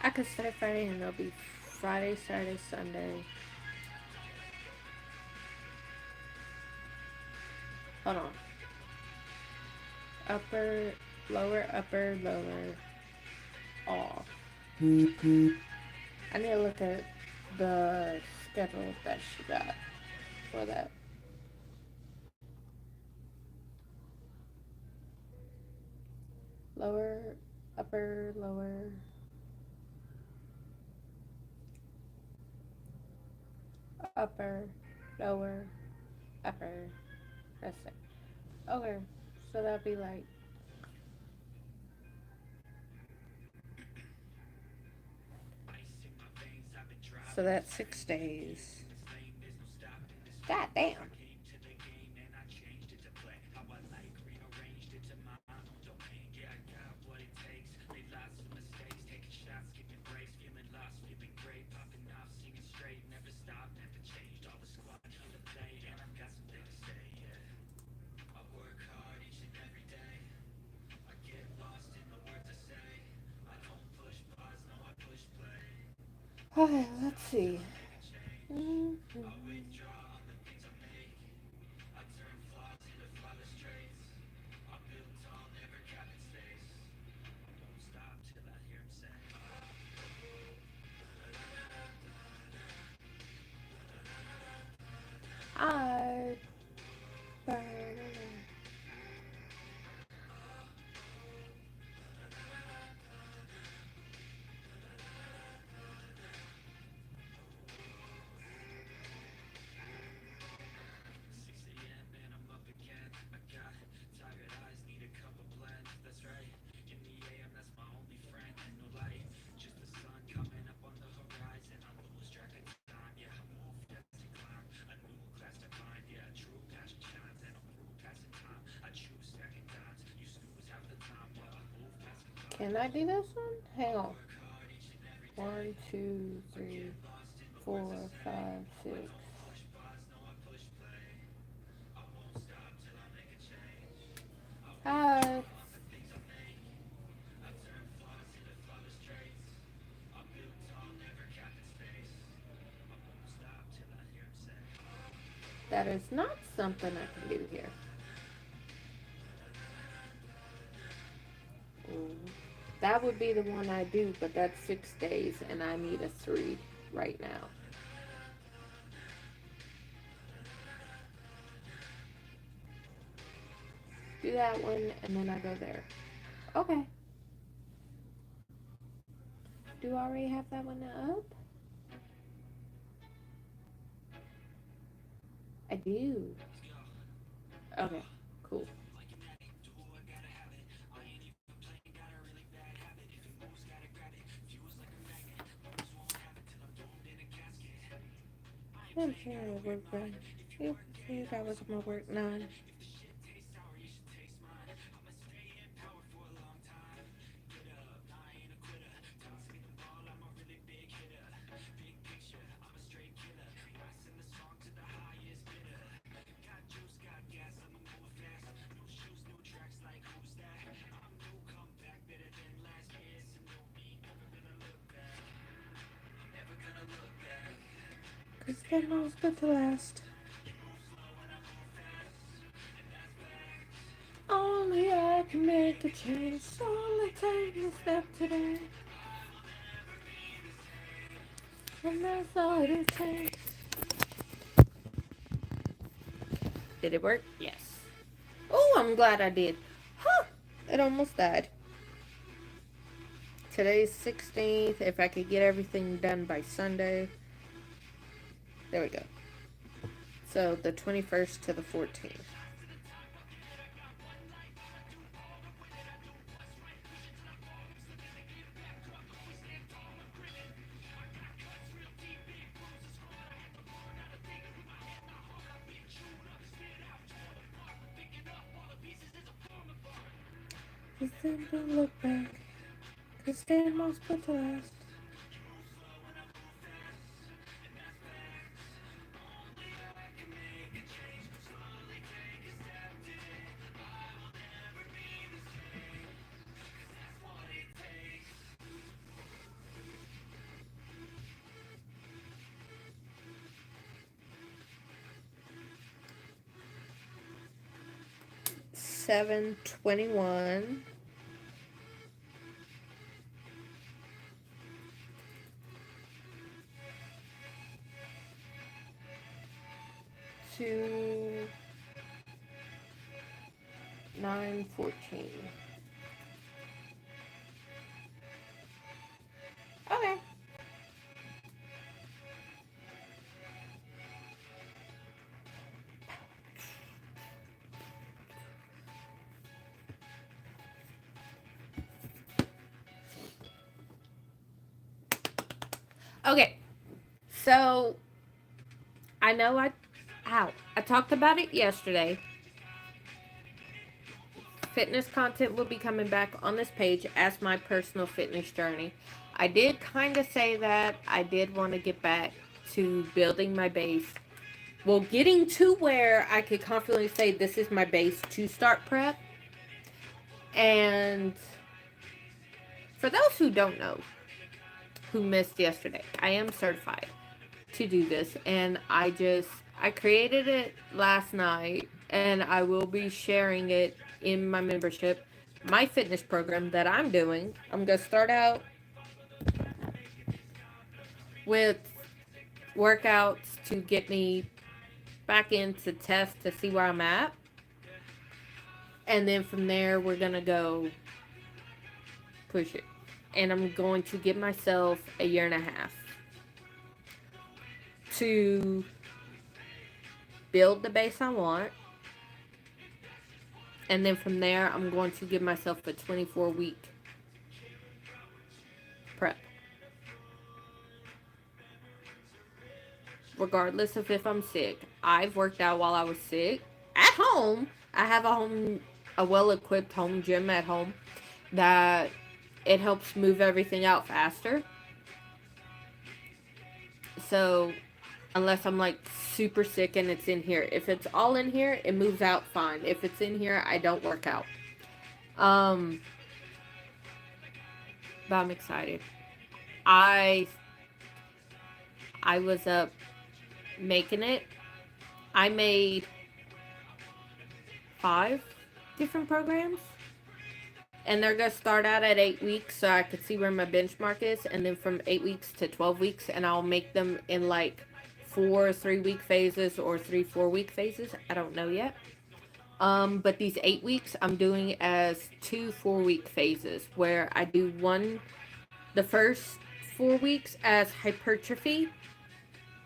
I could start Friday and it'll be Friday, Saturday, Sunday. Hold on. Upper, lower, off. I need to look at the schedule that she got for that. Lower, upper, lower. Upper, lower, upper. That's it. Okay, so that'd be like. So that's 6 days. God damn. Okay, let's see. I Can I do this one? Hang on. 1, 2, 3, 4, 5, 6. Hi. That is not something I can do here. That would be the one I do, but that's 6 days, and I need a 3 right now. Do that one, and then I go there. Okay. Do I already have that one up? I do. Okay, cool. I'm sure it work right. Yep, 3 hours of my work, 9. 'Cause that knows but to last. Only I can make a change. Only take a step today. And that's all it takes. Did it work? Yes. Oh, I'm glad I did. Huh! It almost died. Today's 16th. If I could get everything done by Sunday. There we go. So the 21st to the 14th. Just don't look back. 'Cause they must put to last. $7.21 to 9:14. Okay. Okay. So I know I talked about it yesterday. Fitness content will be coming back on this page as my personal fitness journey. I did kind of say that I did want to get back to building my base. Well, getting to where I could confidently say this is my base to start prep. And for those who don't know, who missed yesterday, I am certified to do this, and I created it last night, and I will be sharing it in my membership, my fitness program that I'm doing. I'm gonna start out with workouts to get me back into test to see where I'm at, and then from there we're gonna go push it, and I'm going to give myself a year and a half to build the base I want, and then from there I'm going to give myself a 24-week prep. Regardless of if I'm sick. I've worked out while I was sick at home. I have a well-equipped home gym at home that it helps move everything out faster. So unless I'm like super sick and it's in here. If it's all in here, it moves out fine. If it's in here, I don't work out. But I'm excited. I was up making it. I made 5 different programs. And they're going to start out at 8 weeks so I could see where my benchmark is. And then from 8 weeks to 12 weeks. And I'll make them in like 4 3-week phases or 3 4-week phases. I don't know yet. But these 8 weeks I'm doing as 2 4-week phases. Where I do the first 4 weeks as hypertrophy.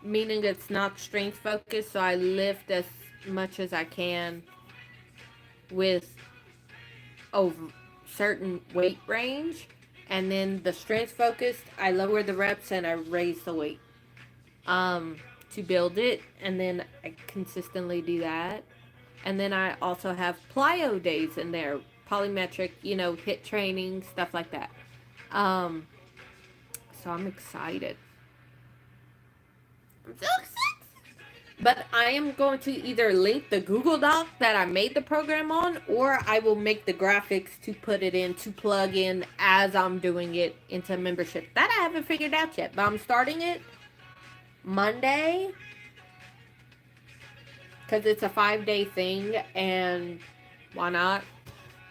Meaning it's not strength focused. So I lift as much as I can with certain weight range, and then the strength focused, I lower the reps and I raise the weight to build it, and then I consistently do that. And then I also have plyo days in there, polymetric, HIIT training, stuff like that. So I'm excited. I'm so excited. But I am going to either link the Google Doc that I made the program on, or I will make the graphics to put it in, to plug in as I'm doing it into membership. That I haven't figured out yet, but I'm starting it. Monday, because it's a 5-day thing, and why not?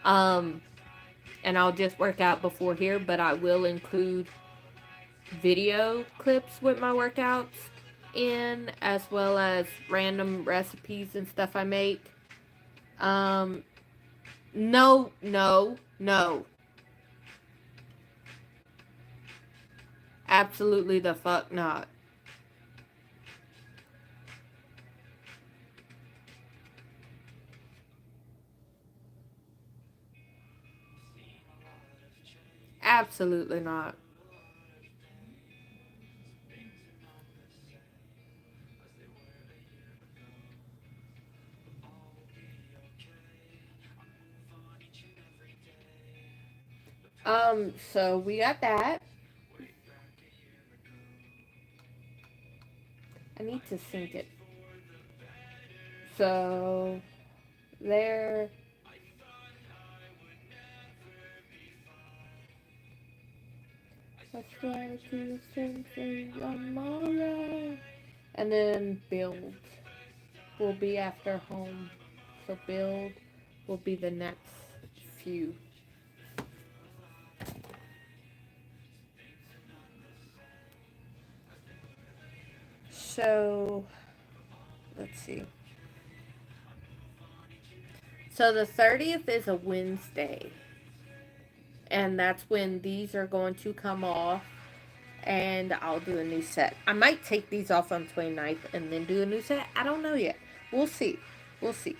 And I'll just work out before here, but I will include video clips with my workouts in, as well as random recipes and stuff I make. No, no, no. Absolutely the fuck not. Absolutely not. So we got that. I need to sync it. So there. I swear to something tomorrow. And then build will be after home. So build will be the next few. So let's see. So the 30th is a Wednesday. And that's when these are going to come off. And I'll do a new set. I might take these off on 29th and then do a new set. I don't know yet. We'll see. We'll see.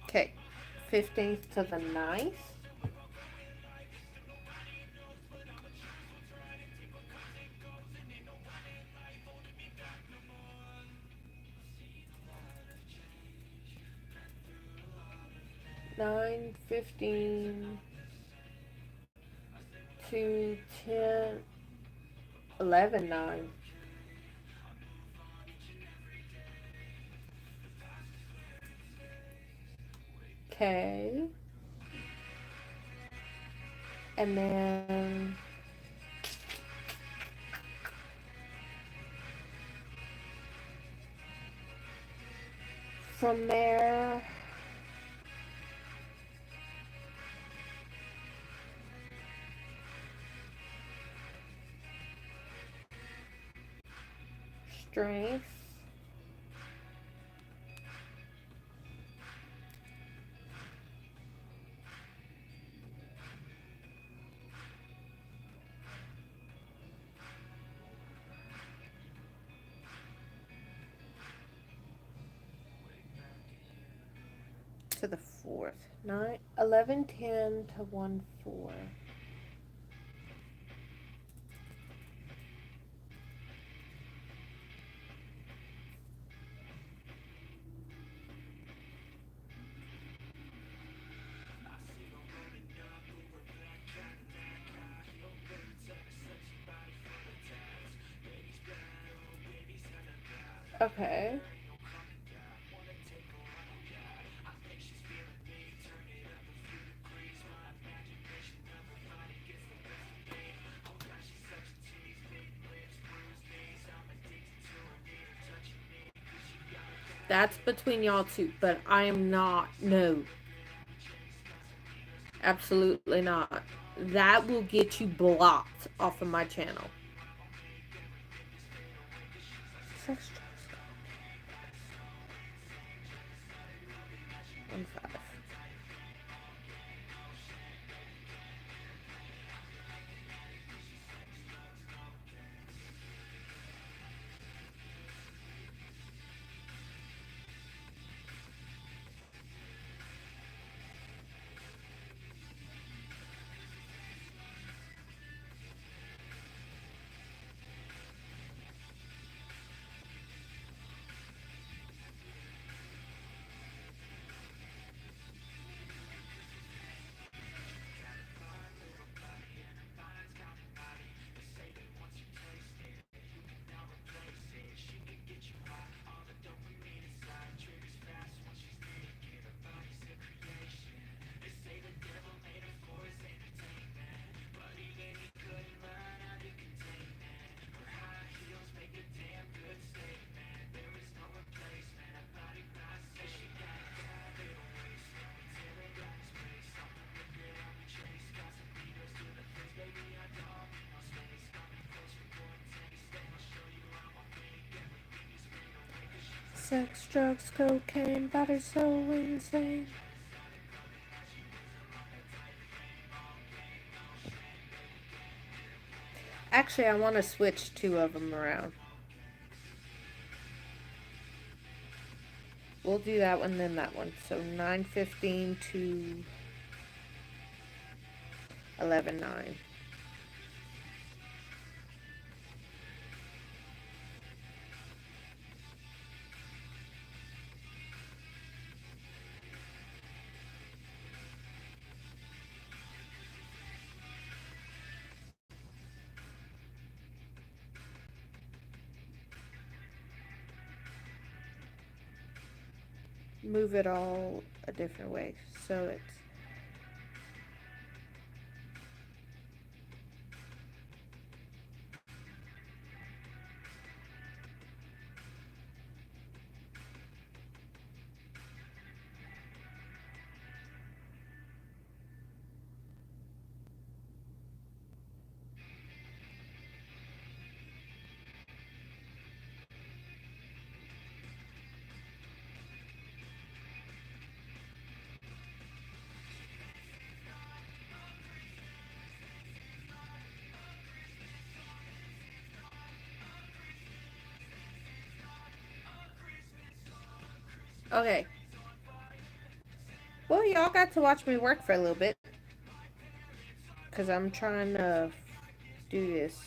Okay. 15th to the 9th. Nine, 15 to 10, 11, 9. Okay. And then from there, strength. To the 4th. 9, 11, 10 to 1, 4. Okay. That's between y'all two, but I am not. No. Absolutely not. That will get you blocked off of my channel. Sex 1, 5. Sex, drugs, cocaine, body so insane. Actually, I want to switch two of them around. We'll do that one, then that one. So 9:15 to 11:09. Move it all a different way. So it's okay. Well, y'all got to watch me work for a little bit. Because I'm trying to do this.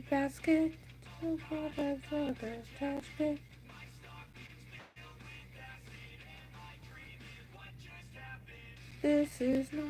Basket. This is not.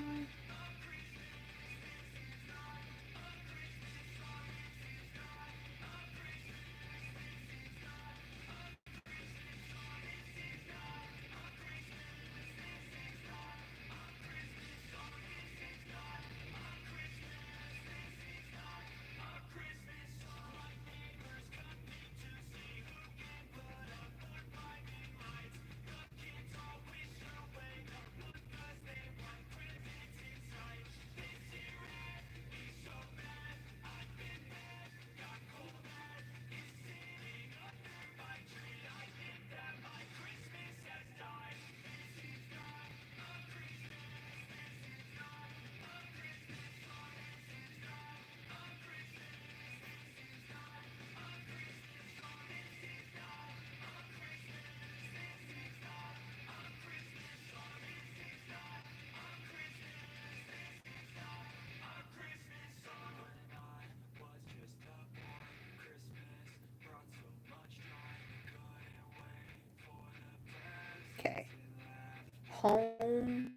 Okay. Home,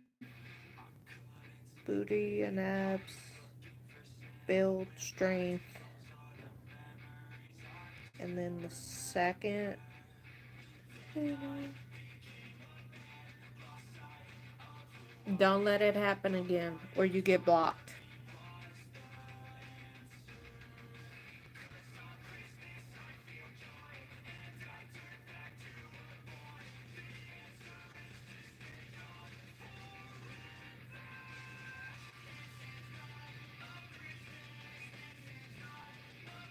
booty and abs, build strength, and then the second. Don't let it happen again, or you get blocked.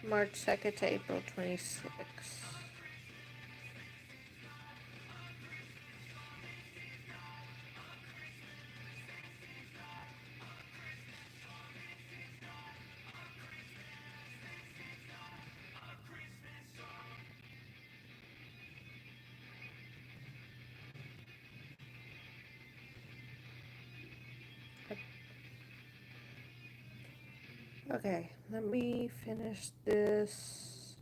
March 2nd to April 26th. Okay, let me finish this.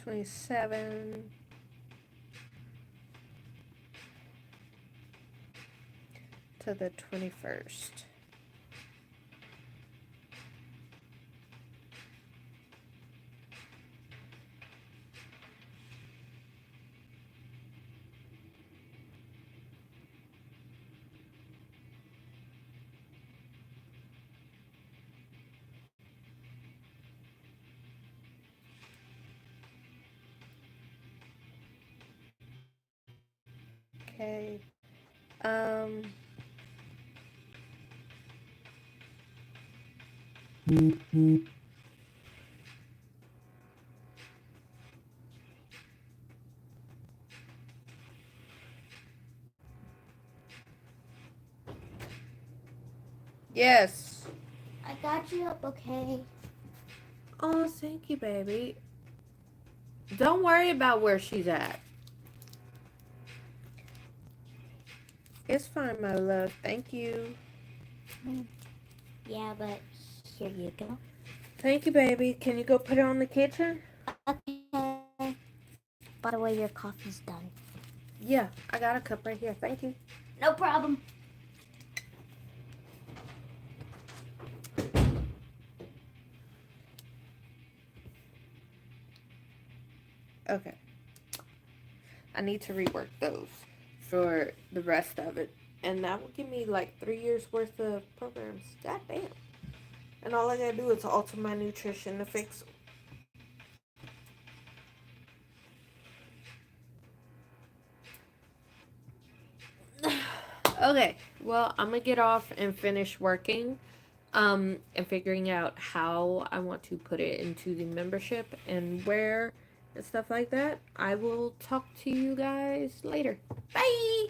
'27 to the 21st. Okay. Um. Yes. I got you up, okay? Oh, thank you, baby. Don't worry about where she's at. It's fine, my love. Thank you. Yeah, but here you go. Thank you, baby. Can you go put it on the kitchen? Okay. By the way, your coffee's done. Yeah, I got a cup right here. Thank you. No problem. Okay. I need to rework those for the rest of it. And that will give me like 3 years worth of programs. God damn. And all I gotta do is alter my nutrition to fix them. Okay, well, I'm gonna get off and finish working and figuring out how I want to put it into the membership and where and stuff like that. I will talk to you guys later. Bye.